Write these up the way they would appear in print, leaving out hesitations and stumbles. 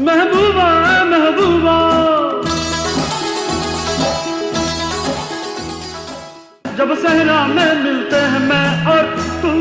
महबूबा महबूबा जब सहरा में मिलते हैं मैं और तू.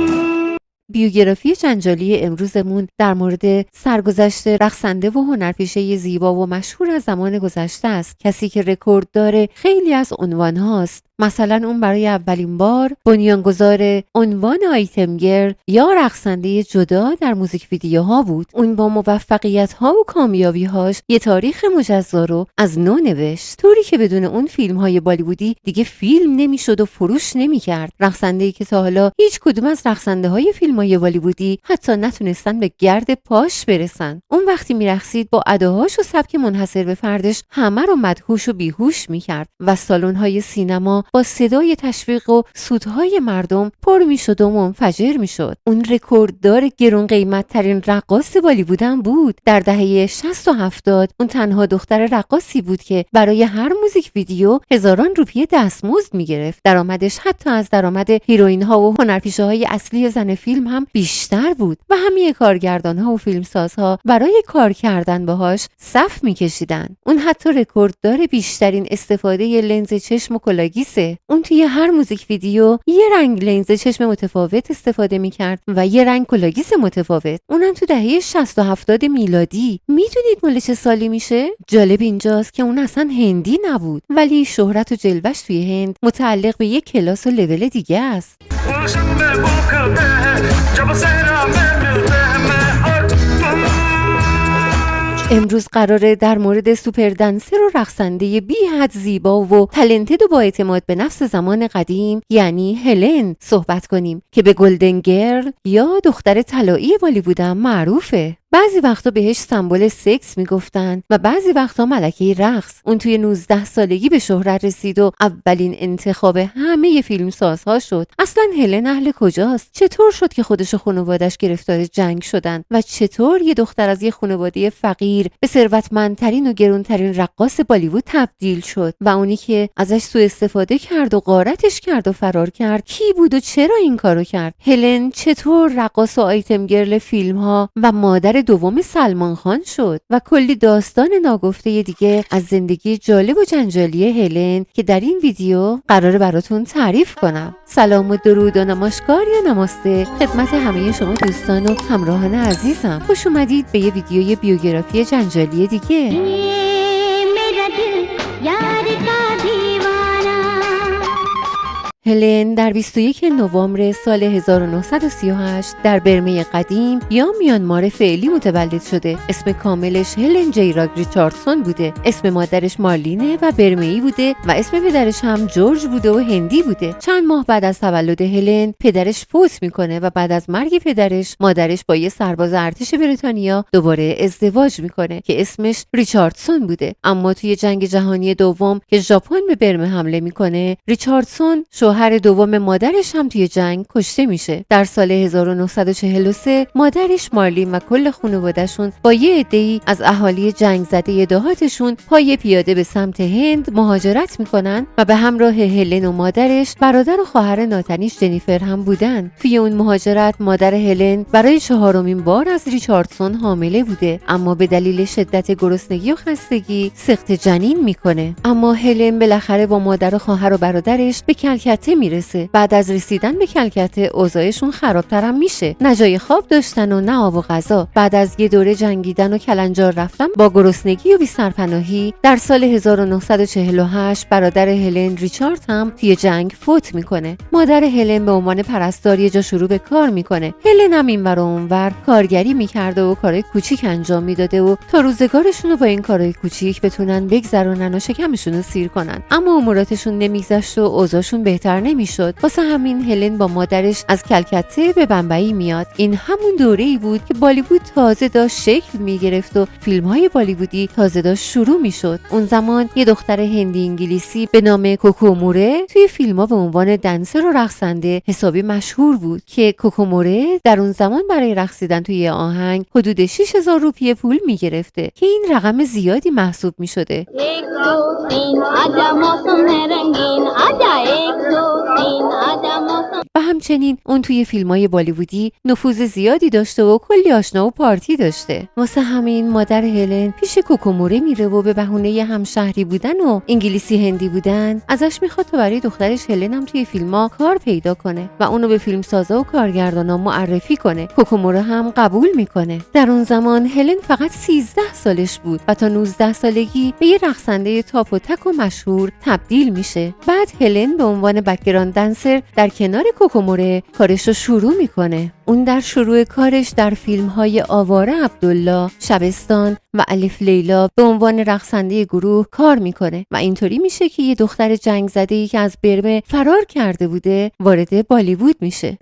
بیوگرافی جنجالی امروزمون در مورد سرگذشت رقصنده و هنرپیشه زیبا و مشهور از زمان گذشته است. کسی که رکورد داره خیلی از عنوان هاست. مثلا اون برای اولین بار بنیانگذار عنوان آیتم گرل یا رقصنده جدا در موزیک ویدیوها بود. اون با موفقیت‌ها و کامیابی‌هاش یه تاریخ مجزا رو از نو نوشت، طوری که بدون اون فیلم‌های بالیوودی دیگه فیلم نمی‌شد و فروش نمی‌کرد. رقصنده‌ای که تا حالا هیچ کدوم از رقصنده‌های فیلم‌های بالیوودی حتی نتونستن به گرد پاش برسن. اون وقتی می‌رقصید با اداهاش و سبک منحصر به فردش همه رو مدهوش و بیهوش می‌کرد و سالن‌های سینما با صدای تشویق و سودهای مردم پر میشد و منفجر میشد. اون رکورددار گران قیمت ترین رقاص بالیوود هم بود. در دهه 60 و 70 اون تنها دختر رقاصی بود که برای هر موزیک ویدیو هزاران روپیه دستمزد میگرفت. درآمدش حتی از درآمد هیروئین ها و هنرپیشه‌های اصلی زن فیلم هم بیشتر بود و همه کارگردان ها و فیلمسازها برای کار کردن باهاش صف میکشیدن. اون حتی رکورددار بیشترین استفاده لنز چشم و کلاگیسه. اون توی هر موزیک ویدیو یه رنگ لنز چشم متفاوت استفاده میکرد و یه رنگ کلاگیس متفاوت. اونم تو دهه 60 و 70 میلادی. میدونید مال چه سالی میشه؟ جالب اینجاست که اون اصلا هندی نبود، ولی شهرت و جلوش توی هند متعلق به یک کلاس و لول دیگه است. امروز قراره در مورد سوپر دنسر و رقصنده بی حد زیبا و تالنتد و با اعتماد به نفس زمان قدیم یعنی هلن صحبت کنیم که به گلدن گرل یا دختر طلایی بالیوود هم معروفه. بعضی وقتا بهش سمبل سکس میگفتن و بعضی وقتا ملکه رقص. اون توی 19 سالگی به شهرت رسید و اولین انتخاب همه فیلمسازها شد. اصلا هلن اهل کجاست؟ چطور شد که خودش و خانواده‌اش گرفتار جنگ شدن و چطور یه دختر از یه خانواده فقیر به ثروتمندترین و گرونترین رقاص بالیوود تبدیل شد و اونی که ازش سوء استفاده کرد و غارتش کرد و فرار کرد کی بود و چرا این کارو کرد؟ هلن چطور رقاص و آیتم گرل فیلم‌ها و مادر دوم سلمان خان شد و کلی داستان ناگفته دیگه از زندگی جالب و جنجالی هلن که در این ویدیو قراره براتون تعریف کنم. سلام و درود و نماشکار یا نماسته خدمت همه شما دوستان و همراهان عزیزم. خوش اومدید به یه ویدیوی بیوگرافی جنجالی دیگه. هلن در 21 نوامبر سال 1938 در برمه قدیم یا میانمار فعلی متولد شده. اسم کاملش هلن جیراگ ریچاردسون بوده. اسم مادرش مارلینه و برمه‌ای بوده و اسم پدرش هم جورج بوده و هندی بوده. چند ماه بعد از تولد هلن پدرش فوت میکنه و بعد از مرگ پدرش مادرش با یه سرباز ارتش بریتانیا دوباره ازدواج میکنه که اسمش ریچاردسون بوده. اما توی جنگ جهانی دوم که ژاپن به برمه حمله میکنه ریچاردسون شوهر دوم مادرش هم توی جنگ کشته میشه. در سال 1943 مادرش مارلین و کل خانواده‌شون با یه عده‌ای از اهالی جنگ زده دهاتشون پای پیاده به سمت هند مهاجرت میکنن و به همراه هلن و مادرش برادر و خواهر ناتنیش جنیفر هم بودن. توی اون مهاجرت مادر هلن برای 4مین بار از ریچاردسون حامله بوده، اما به دلیل شدت گرسنگی و خستگی سقط جنین میکنه. اما هلن بالاخره با مادر و خواهر و برادرش به کلکته میرسه. بعد از رسیدن به کلکته اوضاعشون خرابتر هم میشه. نه جای خواب داشتن و نه آب و غذا. بعد از یه دوره جنگیدن و کلنجار رفتن با گرسنگی و بی سرپناهی در سال 1948 برادر هلن ریچارد هم توی جنگ فوت میکنه. مادر هلن به عنوان پرستار یه جا شروع به کار میکنه. هلن هم اینور و اونور کارگری میکرده و کارهای کوچیک انجام میداده و تا روزگارشون رو با این کارهای کوچیک بتونن بگذرونن و شکمشون رو سیر کنن. اما اموراتشون نمیگذشت و اوضاعشون بهتر نمیشد. واسه همین هلن با مادرش از کلکته به بمبئی میاد. این همون دوره‌ای بود که بالیوود تازه داشت شکل میگرفت و فیلم‌های بالیوودی تازه داشت شروع میشد. اون زمان یه دختر هندی انگلیسی به نام کوکوموره توی فیلم‌ها به عنوان دنسر و رقصنده حسابی مشهور بود که کوکوموره در اون زمان برای رقصیدن توی آهنگ حدود 6000 روپیه پول میگرفته که این رقم زیادی محسوب میشده. و همچنین اون توی فیلم‌های بالیوودی نفوذ زیادی داشته و کلی آشنا و پارتی داشته. واسه همین مادر هلن پیش کوکوموره میره و به بهونه همشهری بودن و انگلیسی هندی بودن ازش میخواد تا برای دخترش هلن هم توی فیلم‌ها کار پیدا کنه و اونو به فیلمسازا و کارگردانا معرفی کنه. کوکوموره هم قبول میکنه. در اون زمان هلن فقط 13 سالش بود و تا 19 سالگی به یه رقصنده تاپ و تک و مشهور تبدیل میشه. بعد هلن به عنوان بک‌گراند دنسر در کنار کوکوموره کارش رو شروع میکنه. اون در شروع کارش در فیلم‌های آواره عبدالله، شبستان و الف لیلا به عنوان رقصنده گروه کار میکنه و اینطوری میشه که یه دختر جنگ زده‌ای که از برمه فرار کرده بوده وارد بالیوود میشه.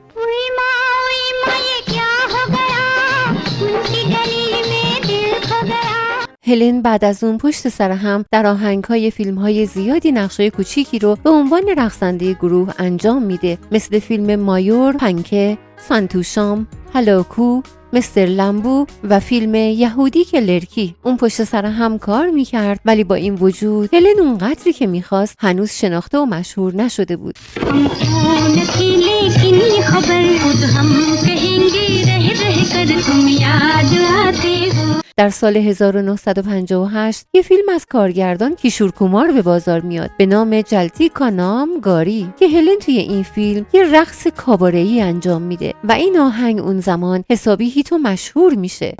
هلن بعد از اون پشت سر هم در آهنگ‌های فیلم‌های زیادی نقشای کوچیکی رو به عنوان رقصنده گروه انجام میده، مثل فیلم مایور، پنکه، سانتوشام، هلاکو، مستر لمبو و فیلم یهودی که لرکی. اون پشت سر هم کار میکرد، ولی با این وجود هلن اون قدری که میخواست هنوز شناخته و مشهور نشده بود. در سال 1958 یه فیلم از کارگردان کیشور کومار به بازار میاد به نام جلتی کا نام گاری که هلن توی این فیلم یه رقص کاباره‌ای انجام میده و این آهنگ اون زمان حسابی هیت و مشهور میشه.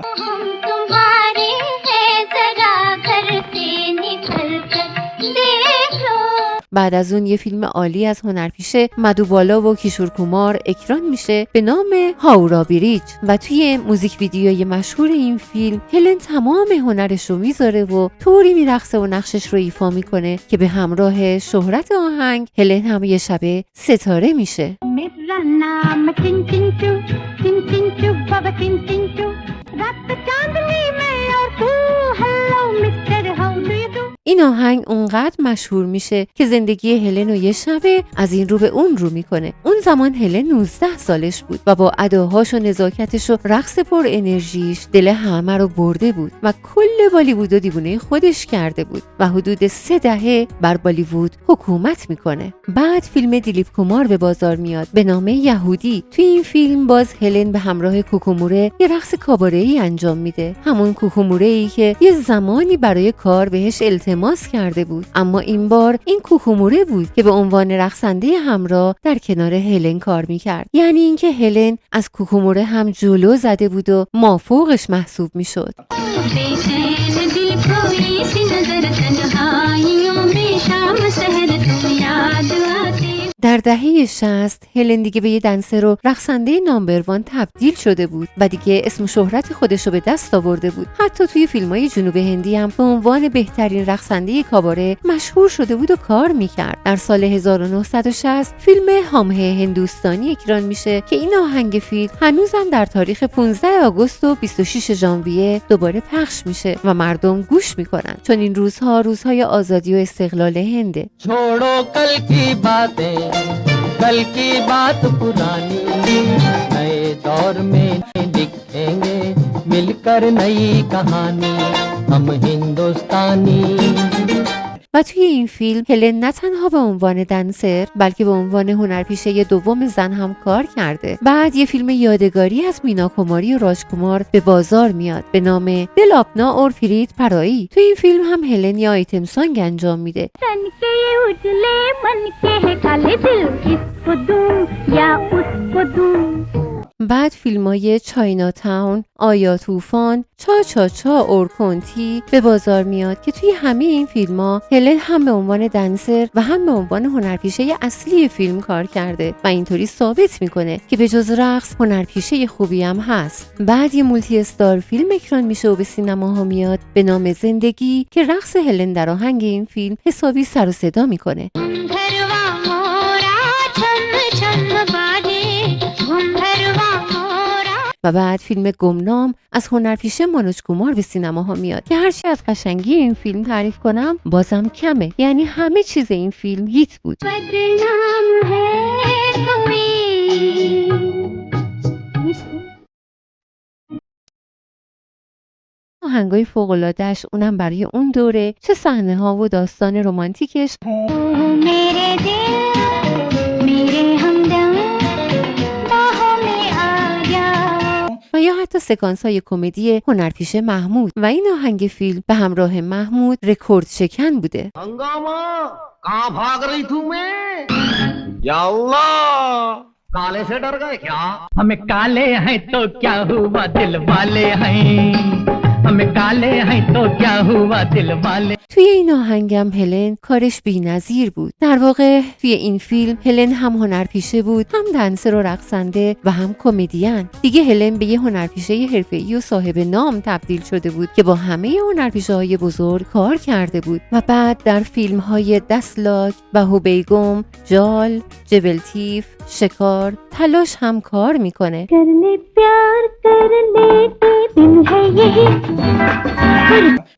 بعد از اون یه فیلم عالی از هنرپیشه مدوبالا و کیشور کومار اکران میشه به نام هاورا بریج و توی موزیک ویدیوی مشهور این فیلم هلن تمام هنرش رو میذاره و طوری میرقصه و نقشش رو ایفا میکنه که به همراه شهرت آهنگ هلن هم یه شبه ستاره میشه. این آهنگ اونقدر مشهور میشه که زندگی هلن رو یه شبه از این رو به اون رو میکنه. اون زمان هلن 19 سالش بود و با اداهاش و نزاکتش و رقص پر انرژیش دل همه رو برده بود و کل بالیوود و دیوونه خودش کرده بود و حدود 3 دهه بر بالیوود حکومت میکنه. بعد فیلم دیلیپ کومار به بازار میاد به نام یهودی. توی این فیلم باز هلن به همراه کوکوموره یه رقص کاباره‌ای انجام میده، همون کوکوموره‌ای که یه زمانی برای کار بهش التماس کرده بود، اما این بار این کوکوموره بود که به عنوان رقصنده همراه در کنار هلن کار میکرد. یعنی اینکه هلن از کوکوموره هم جلو زده بود و مافوقش محسوب میشد. در دهه 60 هلن دیگه به یه دنسر و رقصنده نامبروان تبدیل شده بود و دیگه اسم و شهرت خودش رو به دست آورده بود. حتی توی فیلم‌های جنوب هندی هم به عنوان بهترین رقصنده کاباره مشهور شده بود و کار میکرد. در سال 1960 فیلم هامه هندوستانی اکران میشه که این آهنگ فیلم هنوزم در تاریخ 15 آگوست و 26 ژانویه دوباره پخش میشه و مردم گوش میکنن، چون این روزها روزهای آزادی و استقلال هنده. कल की बात पुरानी नए दौर में लिखेंगे मिलकर नई कहानी हम हिंदुस्तानी. و توی این فیلم هلن نه تنها به عنوان دنسر بلکه به عنوان هنرپیشه دوم زن هم کار کرده. بعد یه فیلم یادگاری از مینا کماری و راج کمار به بازار میاد به نام دل آپنا اور فرید پرایی. توی این فیلم هم هلن یه آیتم سانگ انجام میده. بعد فیلم‌های چاینا تاون، آیا طوفان، چا چا چا اور کنتی به بازار میاد که توی همه این فیلم‌ها هلن هم به عنوان دنسر و هم به عنوان هنرپیشه اصلی فیلم کار کرده و اینطوری ثابت میکنه که به جز رقص هنرپیشه خوبی هم هست. بعد یه مولتی استار فیلم اکران میشه و به سینماها میاد به نام زندگی که رقص هلن در آهنگ این فیلم حسابی سر و صدا میکنه. و بعد فیلم گمنام از هنرپیشه مانوج کومار به سینماها میاد که هرچی از قشنگی این فیلم تعریف کنم بازم کمه، یعنی همه چیز این فیلم هیت بود. آهنگای فوق‌العاده‌اش اونم برای اون دوره، چه صحنه ها و داستان رمانتیکش. حتی سکانس‌های کمدی هنرپیشه محمود و این آهنگ فیلم به همراه محمود رکورد شکن بوده. हंगामा कहाँ भाग रही तू मैं या अल्लाह काले से डर गए क्या हमें काले हैं तो क्या हुआ दिल वाले हैं हमें काले हैं तो क्या हुआ दिल वाले. توی این آهنگم هلن کارش بی‌نظیر بود. در واقع توی این فیلم هلن هم هنرپیشه بود، هم دنسر و رقصنده و هم کمدین. دیگه هلن به یه هنرپیشه حرفه‌ای و صاحب نام تبدیل شده بود که با همه هنرپیشه‌های بزرگ کار کرده بود و بعد در فیلم‌های دستلاک و هوبیگم، جال، جبلتیف، شکار، تلاش هم کار میکنه.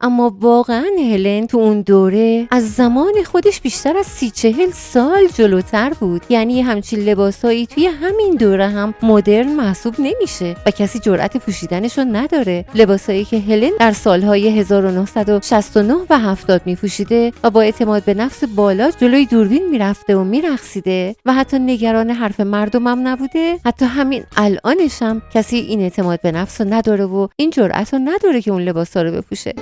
اما واقعا هلن تو اون دوره از زمان خودش بیشتر از 30-40 سال جلوتر بود. یعنی همچین لباسایی توی همین دوره هم مدرن محسوب نمیشه و کسی جرأت پوشیدنشو نداره. لباسایی که هلن در سالهای 1969 و 70 میپوشیده و با اعتماد به نفس بالا جلوی دوربین میرفته و میرقصیده و حتی نگران حرف مردمم نبوده. حتی همین الانش هم کسی این اعتماد به نفس رو نداره و این جرأت رو نداره که اون لباسا رو بپوشه.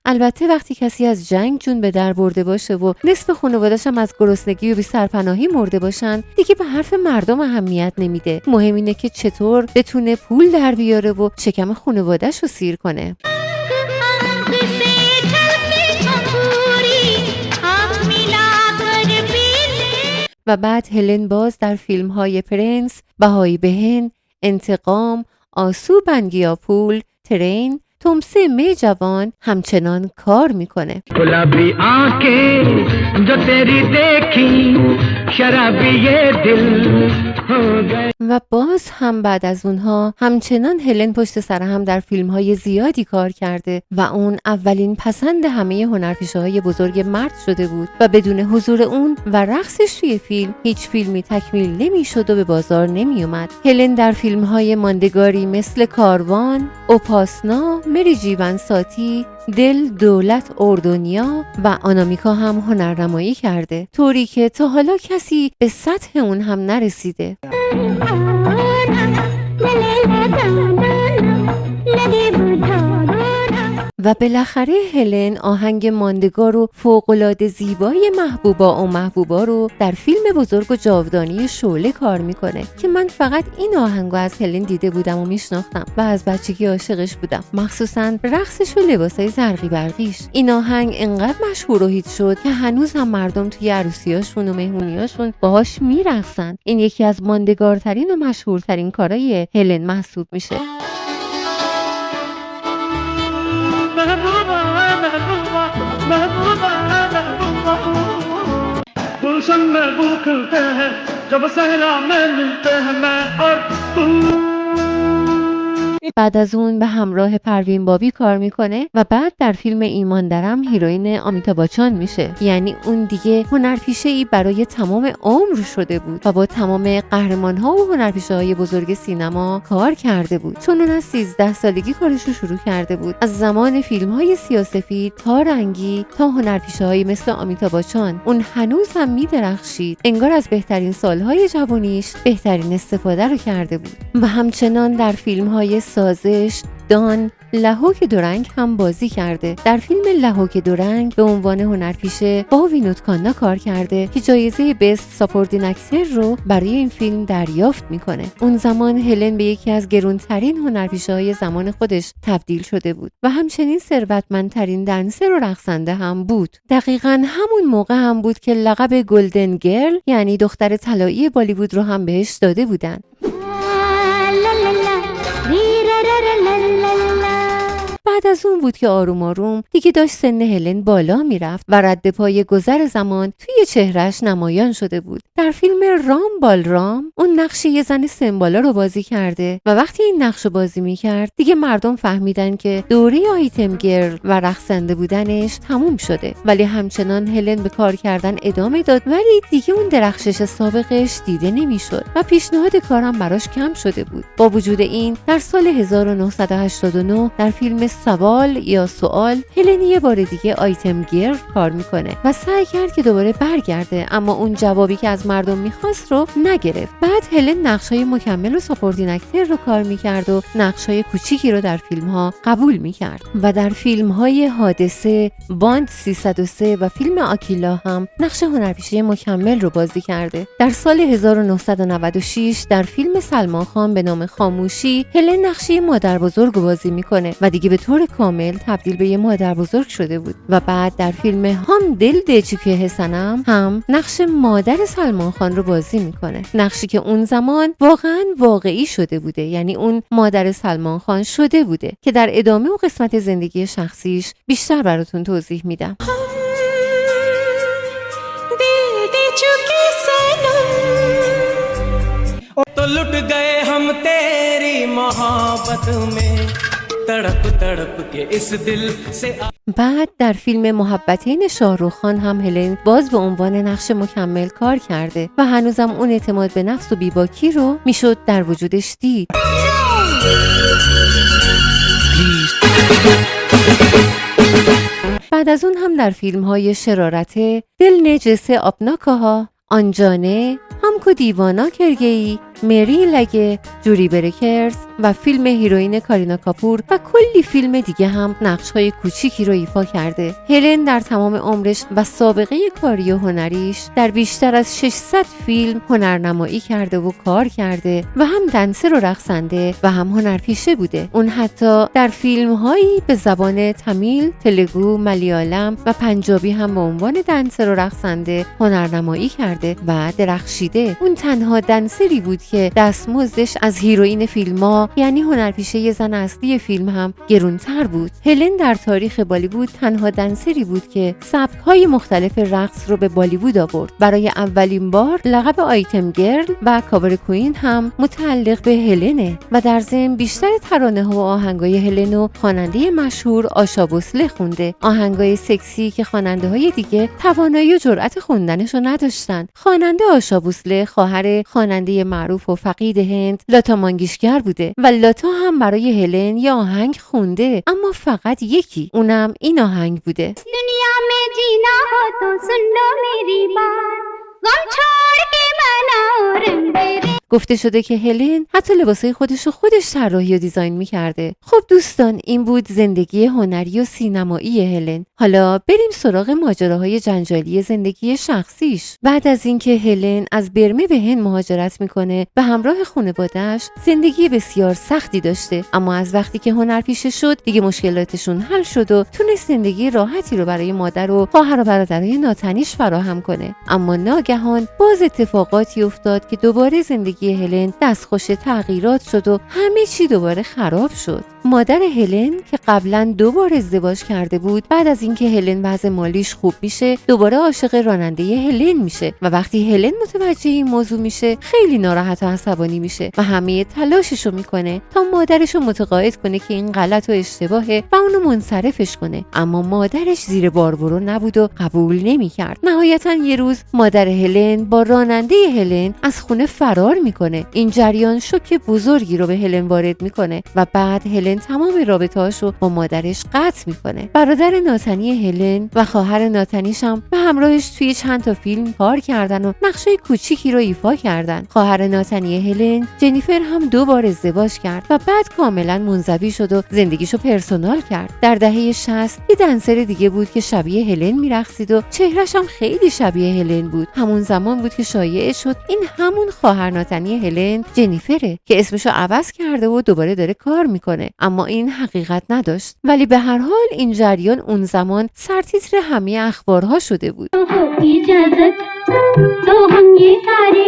البته وقتی کسی از جنگ جون به در برده باشه و نصف خانواده‌اش هم از گرسنگی و بی سرپناهی مرده باشن، دیگه به حرف مردم اهمیت نمیده. مهم اینه که چطور بتونه پول در بیاره و شکم خانواده‌اش رو سیر کنه. و بعد هلن باز در فیلم‌های پرنس، بهایی بهن، انتقام، آسو بنگیاپول، ترین، تومسه می جوان همچنان کار میکنه. गुलाबी आंखें जो तेरी देखी शराबी ये दिल हो गए. و باز هم بعد از اونها همچنان هلن پشت سر هم در فیلم‌های زیادی کار کرده و اون اولین پسند همه هنرپیشه‌های بزرگ مرد شده بود و بدون حضور اون و رقصش توی فیلم هیچ فیلمی تکمیل نمی‌شد و به بازار نمی‌اومد. هلن در فیلم‌های ماندگاری مثل کاروان، اوپاسنا، مری جیون ساتی، دل، دولت، اردنیا و آنامیکا هم هنرنمایی کرده، طوری که تا حالا کسی به سطح اون هم نرسیده. و بالاخره هلن آهنگ ماندگار و فوق‌العاده زیبای محبوبا و محبوبا رو در فیلم بزرگ و جاودانی شعله کار میکنه که من فقط این آهنگو از هلن دیده بودم و میشناختم و از بچگی عاشقش بودم، مخصوصا رقصش و لباسای زرقی برقیش. این آهنگ انقدر مشهور و هیت شد که هنوز هم مردم توی عروسیاشون و مهمونیاشون باهاش میرقصن. این یکی از ماندگارترین و مشهورترین کارهای هلن محسوب میشه. गुलशन में गुल खिलते हैं जब सहरा में मिलते हैं मैं और तू. بعد از اون به همراه پروین بابی کار میکنه و بعد در فیلم ایمان درم هیروین آمیتا باچان میشه. یعنی اون دیگه هنرپیشه‌ای برای تمام عمر شده بود و با تمام قهرمان‌ها و هنرپیشه‌های بزرگ سینما کار کرده بود، چون اون از 13 سالگی کارش رو شروع کرده بود. از زمان فیلم‌های سیاه‌سفید تا رنگی تا هنرپیشه‌هایی مثل آمیتا باچان اون هنوز هم میدرخشید. انگار از بهترین سالهای جوانیش بهترین استفاده رو کرده بود. و همچنان در فیلم‌های سازش، دان، لهوک دورنگ هم بازی کرده. در فیلم لهوک دورنگ به عنوان هنرپیشه با وینود کاندا کار کرده که جایزه بست ساپورتینگ اکتر رو برای این فیلم دریافت میکنه. اون زمان هلن به یکی از گرونترین هنرپیشه‌های زمان خودش تبدیل شده بود و همچنین ثروتمندترین دنسر و رقصنده هم بود. دقیقاً همون موقع هم بود که لقب گلدن گرل یعنی دختر طلایی بالیوود رو هم بهش داده بودن. بعد از اون بود که آروم آروم دیگه داشت سن هلن بالا میرفت و رد پای گذر زمان توی چهرهش نمایان شده بود. در فیلم رام بالرام اون نقش یه زن سمبالا رو بازی کرده و وقتی این نقش رو بازی میکرد دیگه مردم فهمیدن که دوره آیتم گرل و رقصنده بودنش تموم شده، ولی همچنان هلن به کار کردن ادامه داد، ولی دیگه اون درخشش سابقش دیده نمیشد و پیشنهاد کارم براش کم شده بود. با وجود این در سال 1989 در فیلم سوال یا سوال هلن یه بار دیگه آیتم گیر کار میکنه و سعی کرد که دوباره برگرده، اما اون جوابی که از مردم میخواست رو نگرفت. بعد هلن نقشای مکمل و ساپورتین اکتر رو کار میکرد و نقشای کوچیکی رو در فیلم ها قبول میکرد و در فیلم های حادثه، باند 303 و فیلم آکیلا هم نقش هنرپیشه مکمل رو بازی کرده. در سال 1996 در فیلم سلمان خان به نام خاموشی هلن نقش مادر بزرگ رو بازی میکنه و دیگه به طور کامل تبدیل به یه مادر بزرگ شده بود. و بعد در فیلم هم دل ده چوکه حسنم هم نقش مادر سلمان خان رو بازی میکنه، نقشی که اون زمان واقعا واقعی شده بوده، یعنی اون مادر سلمان خان شده بوده که در ادامه و قسمت زندگی شخصیش بیشتر براتون توضیح میدم. तो लुट गए हम तेरी मोहब्बत में तड़प तड़प के इस दिल से بعد در فیلم محبتین شاهرخ خان هم هلن باز به عنوان نقش مکمل کار کرده و هنوزم اون اعتماد به نفس و بیباکی رو میشد در وجودش دید. بعد از اون هم در فیلم های شرارت، دل نجسه آبناکاها، آنجانه، همکو دیوانا کرگئی، مری لگه، جوری برکرز و فیلم هیروین کارینا کاپور و کلی فیلم دیگه هم نقش‌های کوچیکی رو ایفا کرده. هلن در تمام عمرش و سابقه کاری و هنریش در بیشتر از 600 فیلم هنرنمایی کرده و کار کرده و هم دنسر و رقصنده و هم هنرپیشه بوده. اون حتی در فیلم‌هایی به زبان تامیل، تلگو، ملیالم و پنجابی هم به عنوان دنسر و رقصنده هنرنمایی کرده و درخشیده. اون تنها دنسری بود که دستمزدش از هیروئین فیلم‌ها، یعنی هنرپیشه زن اصلی فیلم، هم گرونتر بود. هلن در تاریخ بالیوود تنها دنسری بود که سبک‌های مختلف رقص رو به بالیوود آورد. برای اولین بار لقب آیتم گرل و کاور کوین هم متعلق به هلنه و در ضمن بیشتر ترانه‌ها و آهنگای هلن و خواننده مشهور آشا بوسله خونده. آهنگای سکسی که خواننده‌های دیگه توانایی و جرأت خوندنشو نداشتن. خواننده آشا بوسله خواهر خواننده معروف و فقید هند لاتا مانگیشگر بوده و لاتا هم برای هلن یه آهنگ خونده، اما فقط یکی، اونم این آهنگ بوده. दुनिया में जीना हो तो सुन लो मेरी बात गम छोड़ के मनाओ रंग گفته شده که هلن حتی لباسای خودش رو خودش طراحی و دیزاین می‌کرده. خب دوستان، این بود زندگی هنری و سینمایی هلن. حالا بریم سراغ ماجراهای جنجالی زندگی شخصیش. بعد از اینکه هلن از برمه به هند مهاجرت میکنه به همراه خانواده‌اش، زندگی بسیار سختی داشته، اما از وقتی که هنرپیشه شد دیگه مشکلاتشون حل شد و تونست زندگی راحتی رو برای مادر و خواهر و برادرای ناتنیش فراهم کنه. اما ناگهان باز اتفاقاتی افتاد که دوباره زندگی هلن دستخوش تغییرات شد و همه چی دوباره خراب شد. مادر هلن که قبلا 2 بار ازدواج کرده بود، بعد از اینکه هلن وضع مالیش خوب میشه دوباره عاشق راننده هلن میشه و وقتی هلن متوجه این موضوع میشه خیلی ناراحت و عصبانی میشه و همه تلاششو میکنه تا مادرشو متقاعد کنه که این غلط و اشتباهه و اونو منصرفش کنه، اما مادرش زیر باربرو نبود و قبول نمیکرد. نهایتا یه روز مادر هلن با راننده هلن از خونه فرار میکنه. این جریان شوک بزرگی رو به هلن وارد میکنه و بعد هلن تمام رابطه‌هاشو با مادرش قطع میکنه. برادر ناتنی هلن و خواهر ناتنیش هم به همراهش توی چند تا فیلم کار کردن و نقشای کوچیکی رو ایفا کردن. خواهر ناتنی هلن، جنیفر، هم 2 بار ازدواج کرد و بعد کاملا منزوی شد و زندگیشو پرسونال کرد. در دهه 60 یه دنسر دیگه بود که شبیه هلن میرقصید و چهرهش هم خیلی شبیه هلن بود. همون زمان بود که شایعه شد این همون خواهر ناتنی هلن، جنیفره، که اسمشو عوض کرده و دوباره داره کار میکنه. اما این حقیقت نداشت، ولی به هر حال این جریان اون زمان سرتیتر همه اخبارها شده بود. इजाजत तो हम ये सारे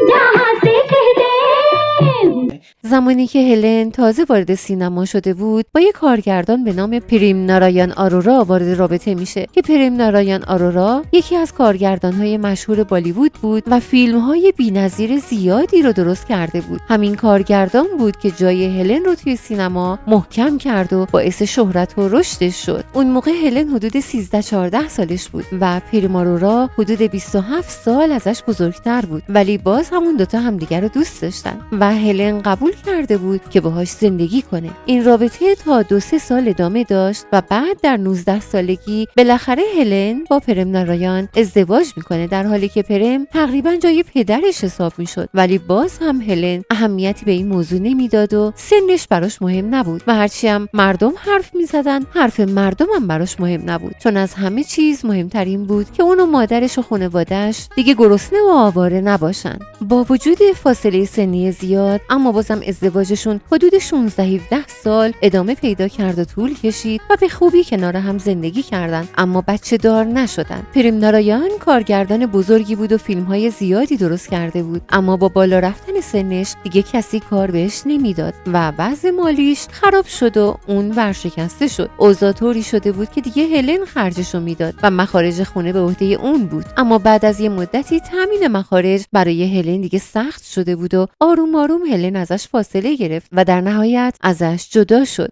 जहां से कह दे زمانی که هلن تازه وارد سینما شده بود با یک کارگردان به نام پریم نارایان آرورا وارد رابطه میشه که پریم نارایان آرورا یکی از کارگردان‌های مشهور بالیوود بود و فیلم‌های بی‌نظیر زیادی رو درست کرده بود. همین کارگردان بود که جای هلن رو توی سینما محکم کرد و باعث شهرت و رشدش شد. اون موقع هلن حدود 13-14 سالش بود و پریم آرورا حدود 27 سال ازش بزرگتر بود، ولی باز همون دوتا همدیگر رو دوست داشتن و هلن قبول کرده بود که باهاش زندگی کنه. این رابطه تا 2-3 سال ادامه داشت و بعد در 19 سالگی بالاخره هلن با پرم نارایان ازدواج میکنه، در حالی که پرم تقریبا جای پدرش حساب میشد. ولی باز هم هلن اهمیتی به این موضوع نمیداد و سنش براش مهم نبود و هرچی هم مردم حرف میزدن حرف مردم هم براش مهم نبود، چون از همه چیز مهمترین بود که اون و مادرش و خانواده‌اش دیگه گرسنه و آواره نباشن. با وجود فاصله سنی زیاد اما بازم ازدواجشون حدود 16-17 سال ادامه پیدا کرد و طول کشید و به خوبی کنار هم زندگی کردن، اما بچه دار نشدن. پرم نارایان کارگردان بزرگی بود و فیلم‌های زیادی درست کرده بود، اما با بالا رفتن سنش دیگه کسی کار بهش نمیداد و وضع مالیش خراب شد و اون ورشکسته شد. اوضاع طوری شده بود که دیگه هلن خرجشو میداد و مخارج خونه به عهده اون بود. اما بعد از یه مدتی تامین مخارج برای هلن دیگه سخت شده بود و آروم آروم هلن ازش فاصله گرفت و در نهایت ازش جدا شد.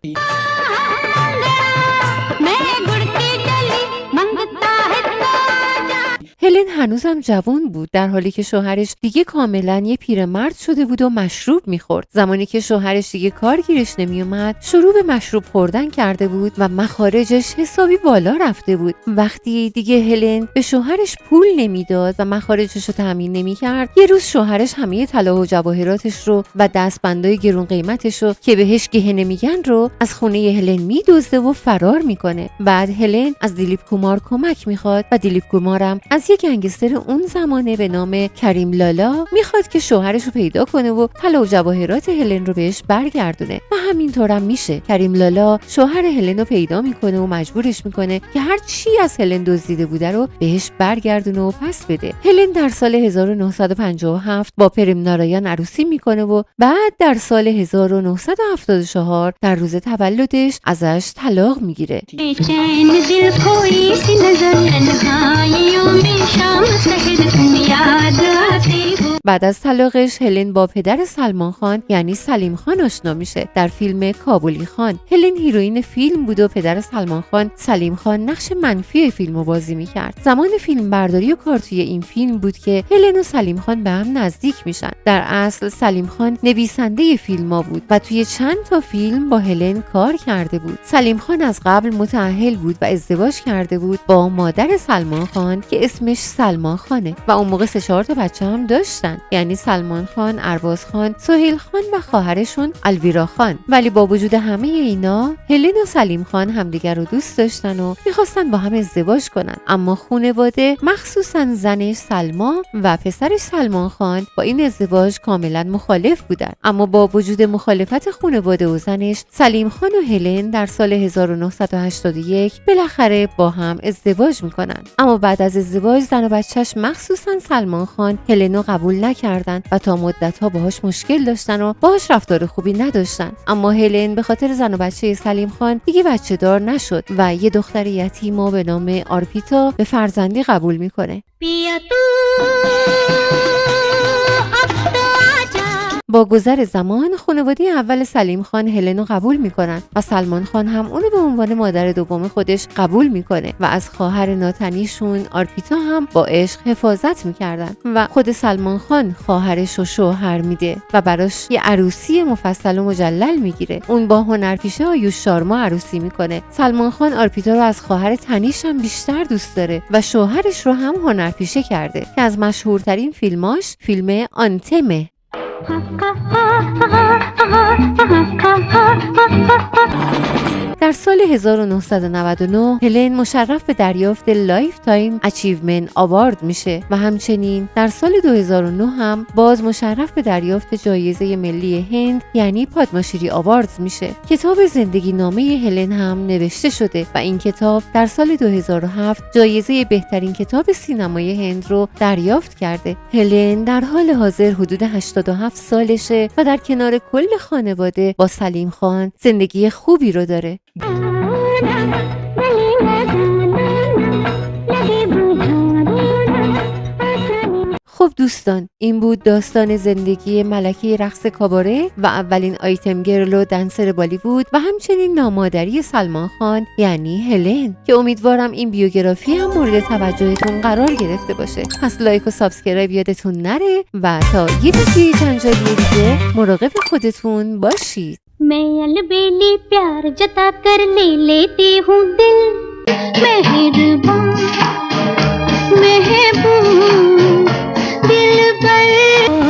هلن هنوزم جوان بود، در حالی که شوهرش دیگه کاملا یه پیرمرد شده بود و مشروب میخورد. زمانی که شوهرش دیگه کار گیرش نمیومد شروع به مشروب خوردن کرده بود و مخارجش حسابی بالا رفته بود. وقتی دیگه هلن به شوهرش پول نمیداد و مخارجش رو تامین نمیکرد، یه روز شوهرش همه طلا و جواهراتش رو و دستبندای گرون قیمتش رو که بهش گهنه میگن رو از خونه هلن میدزده و فرار میکنه. بعد هلن از دیلیپ کومار کمک میخواد و دیلیپ کومارم از یک گنگستر اون زمانه به نام کریم لالا میخواد که شوهرش رو پیدا کنه و طلا و جواهرات هلن رو بهش برگردونه و همینطورم میشه. کریم لالا شوهر هلن رو پیدا میکنه و مجبورش میکنه که هر چی از هلن دزدیده بوده رو بهش برگردونه و پس بده. هلن در سال 1957 با پرم نارایان عروسی میکنه و بعد در سال 1974 در روز تولدش ازش طلاق میگیره. بعد از طلاقش هلن با پدر سلمان خان یعنی سلیم خان آشنا میشه. در فیلم کابلی خان هلن هیروئین فیلم بود و پدر سلمان خان سلیم خان نقش منفی فیلمو بازی میکرد. زمان فیلم برداری و کار توی این فیلم بود که هلن و سلیم خان به هم نزدیک میشن. در اصل سلیم خان نویسنده فیلم‌ها بود و توی چند تا فیلم با هلن کار کرده بود. سلیم خان از قبل متأهل بود و ازدواج کرده بود با مادر سلمان خان که اسمش سلمان خانه و اون موقع 3-4 تا بچه هم داشتن، یعنی سلمان خان، ارباز خان، سهیل خان و خواهرشون الویرا خان. ولی با وجود همه اینا هلن و سلیم خان همدیگر رو دوست داشتن و میخواستن با هم ازدواج کنن، اما خانواده مخصوصا زنش سلما و پسرش سلمان خان با این ازدواج کاملا مخالف بودن. اما با وجود مخالفت خانواده و زنش، سلیم خان و هلن در سال 1981 بالاخره با هم ازدواج میکنن. اما بعد از ازدواج زن و بچهش مخصوصا سلمان خان هلن رو قبول نکردن و تا مدت‌ها باهاش مشکل داشتن و باهاش رفتار خوبی نداشتن. اما هلن به خاطر زن و بچه سلیم خان دیگه بچه دار نشد و یه دختر یتیم به نام آرپیتا به فرزندی قبول میکنه. با گذر زمان خانواده اول سلیم خان هلن رو قبول میکنن و سلمان خان هم اونو به عنوان مادر دوم خودش قبول میکنه و از خواهر ناتنیشون آرپیتا هم با عشق حفاظت میکردن و خود سلمان خان خواهرش رو شوهر میده و براش یه عروسی مفصل و مجلل میگیره. اون با هنرپیشه آیوش شارما عروسی میکنه. سلمان خان آرپیتا رو از خواهر تنیش هم بیشتر دوست داره و شوهرش رو هم هنرپیشه کرده که از مشهورترین فیلماش فیلم آنتمه. در سال 1999 هلن مشرف به دریافت لایف تایم اچیومنت آوارد میشه و همچنین در سال 2009 هم باز مشرف به دریافت جایزه ملی هند یعنی پادماشری آواردز میشه. کتاب زندگی نامه هلن هم نوشته شده و این کتاب در سال 2007 جایزه بهترین کتاب سینمای هند رو دریافت کرده. هلن در حال حاضر حدود 87 سالشه و در کنار کل خانواده با سلیم خان زندگی خوبی رو داره. خب دوستان، این بود داستان زندگی ملکه رقص کاباره و اولین آیتم گرل و دنسر بالیوود و همچنین نامادری سلمان خان یعنی هلن، که امیدوارم این بیوگرافی هم مورد توجهتون قرار گرفته باشه. پس لایک و سابسکرایب یادتون نره و تا یه ویدیوی جنجالی دیگه مراقب خودتون باشید. मैं अलबेली प्यार जता कर ले लेती हूँ दिल मेहरबान महबूब दिल पर